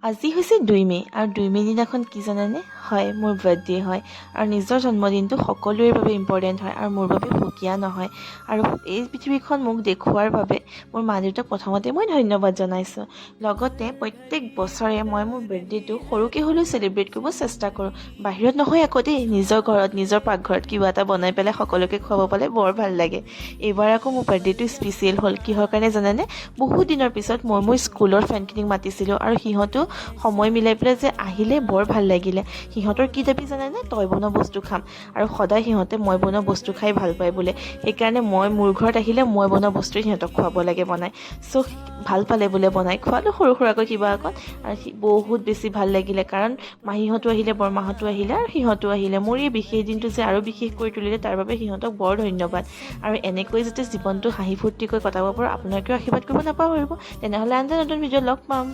আজি হৈছে 2 মে' আৰু 2 মে' দিনাখন কি জানেনে হয় মোৰ বাৰ্থডে হয় আৰু নিজৰ জন্মদিনটো সকলোৰে বাবে ইম্পৰ্টেণ্ট হয় আৰু মোৰ বাবে সুকীয়া নহয় আৰু এই পৃথিৱীখন মোক দেখুওৱাৰ বাবে মোৰ মা দেউতাক প্ৰথমতে মই ধন্যবাদ জনাইছোঁ লগতে প্ৰত্যেক বছৰে মই মোৰ বাৰ্থডেটো সৰুকৈ হ'লেও চেলিব্ৰেট কৰিব চেষ্টা কৰোঁ বাহিৰত নহয় আকৌ দেই নিজৰ ঘৰত নিজৰ পাকঘৰত কিবা এটা বনাই পেলাই সকলোকে খুৱাব পালে বৰ ভাল লাগে এইবাৰ আকৌ মোৰ বাৰ্থডেটো স্পেচিয়েল হ'ল কিহৰ কাৰণে জানেনে বহুত দিনৰ পিছত মই মোৰ স্কুলৰ ফ্ৰেণ্ডখিনিক মাতিছিলোঁ আৰু সিহঁতো সময় মিলাই পেলাই যে আহিলে বৰ ভাল লাগিলে সিহঁতৰ কি দাবী জানেনে তই বনোৱা বস্তু খাম আৰু সদায় সিহঁতে মই বনোৱা বস্তু খাই ভাল পায় বোলে সেইকাৰণে মই মোৰ ঘৰত আহিলে মই বনোৱা বস্তুৱে সিহঁতক খুৱাব লাগে বনাই চ' ভাল পালে বোলে বনাই খোৱালোঁ সৰু সুৰাকৈ কিবা অকণ আৰু বহুত বেছি ভাল লাগিলে কাৰণ মাহীহঁতো আহিলে বৰমাহঁতো আহিলে আৰু সিহঁতো আহিলে মোৰ এই বিশেষ দিনটো যে আৰু বিশেষ কৰি তুলিলে তাৰ বাবে সিহঁতক বৰ ধন্যবাদ আৰু এনেকৈ যাতে জীৱনটো হাঁহি ফূৰ্তিকৈ কটাব পাৰোঁ আপোনালোকেও আশীৰ্বাদ কৰিব নাপাহৰিব তেনেহ'লে আন এটা নতুন ভিডিঅ'ত লগ পাম